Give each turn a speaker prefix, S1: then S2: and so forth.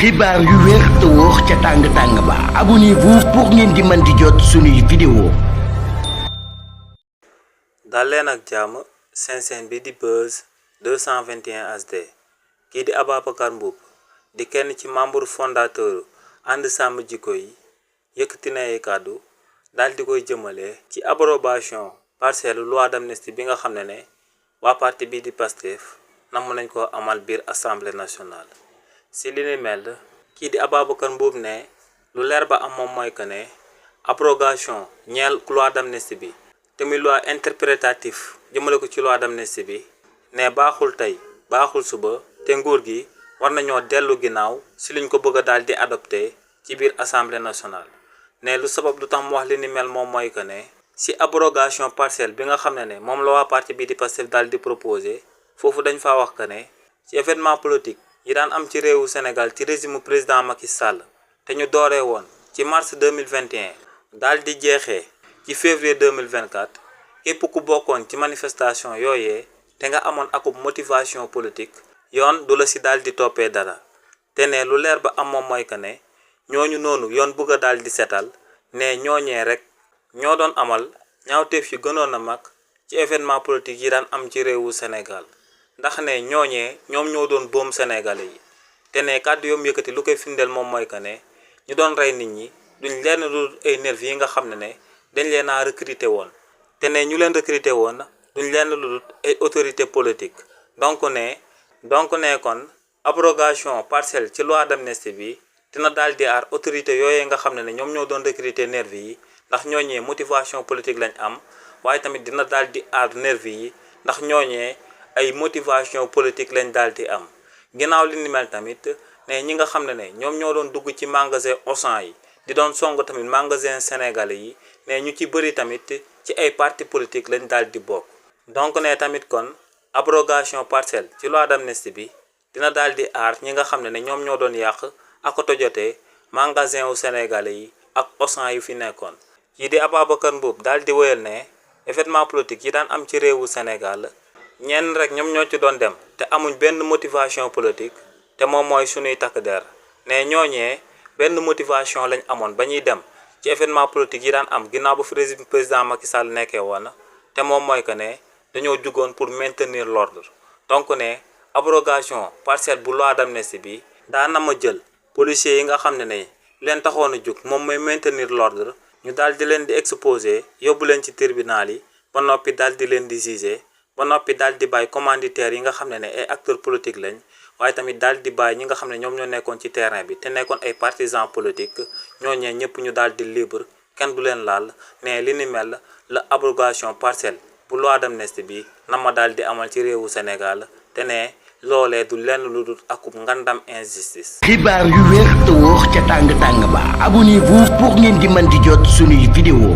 S1: xibaar yu wér te wóor ca tàng ba abonnez-vous pour ngeen di mën di jot suñuy vidéo.
S2: dal leen ak jàmm seen bi di Buzz 221 HD kii di Ababacar Mboup di kenn ci membre fondateur ànd sàmm jikko yi yëkkati na ay kàddu daal di koy jëmale ci abrogation partielle loi d'amnistie bi nga xam ne waa parti bi di Pastef namm nañ ko amal biir assemblée nationale. si li ni mel kii di Ababacar Mboup ne lu leer ba am moom mooy que ne abrogation ñeel loi d'amnistie bi te muy loi interprétatif jëmale ko ci loi d'amnistie bi ne baaxul tey baaxul suba te nguur gi war nañoo dellu ginnaaw si luñ ko bëgg a daal di adopté ci biir assemblée nationale. ne lu sabab lu tax mu wax li ni mel moom mooy que ne si abrogation partielle bi nga xam ne moom la waa parti bi di Pastef daal di proposé foofu dañ faa wax que ne ci événement politique yi daan am ci réewu Sénégal ci régime président Macky Sall te ñu dooree woon ci mars 2021 daal di jeexee ci février 2024 képp ku bokkoon ci manifestation yooyee te nga amoon akub motivation politique yoon du la si daal di toppee dara te ne lu leer ba am moom mooy que ne ñooñu noonu yoon bëgg a daal di setal ne ñooñee rek ñoo doon amal ñaawteef yu gënoon a mag ci événement politique yi daan am ci réewu Sénégal ndax ne ñooñee ñoom ñoo doon boom sénégalais yi te ne kàddu yoom yëkkati lu koy firndeel moom mooy que ne ñu doon rey nit ñi duñ leen lu ay nervi yi nga xam ne dañ leen a recruter woon te ne ñu leen recruter woon duñ leen lu ay autorité politique donc ne kon abrogation partielle ci loi d'amnistie bi dina daal di aar autorité yooyee nga xam ne ñoom ñoo doon recruter nervi yi ndax ñooñee motivation politique lañ am waaye tamit dina daal di aar nervi yi ndax ñooñee ay motivation politique lañ daal di am ginnaaw li ni mel tamit ne ñi nga xam ne ñoom ñoo doon dugg ci magasin Auchan yi di doon song tamit magasin sénégalais yi ne ñu ci bëri tamit ci ay parti politique lañ daal di bokk donc ne tamit kon abrogation partielle ci loi d'amnistie bi dina daal di aar ñi nga xam ne ñoom ñoo doon yàq ak tojotee magasin wu sénégalais yi ak Auchan yu fi nekkoon kii di Ababacar Mboup daal di wéyal ne événement politique yi daan am ci réewu Sénégal ñenn rek ñoom ñoo ci doon dem te amuñ benn motivation politique te moom mooy suñuy takk der ne ñooñee benn motivation lañ amoon ba ñuy dem ci événement politique yi daan am ginnaaw ba fi régime président Macky Sall nekkee woon te moom mooy que ne dañoo jugoon pour maintenir l'ordre donc ne abrogation partielle bu loi d'amnistie bi daa na ma jël policiers yi nga xam ne leen taxoon a jug moom mooy maintenir l'ordre ñu daal di leen di exposer yóbbu leen ci tribunal yi ba noppi daal di leen di juger ba noppi daal di bàyyi commanditaires yi nga xam ne ay acteurs politiques lañ waaye tamit daal di bàyyi ñi nga xam ne ñoom ñoo nekkoon ci terrain bi te nekkoon ay partisans politiques ñooñee ñëpp ñu daal di libre kenn du leen laal ne li ni mel la abrogation partielle bu loi d'amnistie bi na ma daal di amal ci réewu Sénégal te ne loolee du lenn lu dul akub ngandam injustice.
S1: xibaar yu wér te wóor ca tàng ba abonnez-vous pour ngeen di mën di jot suñuy vidéo.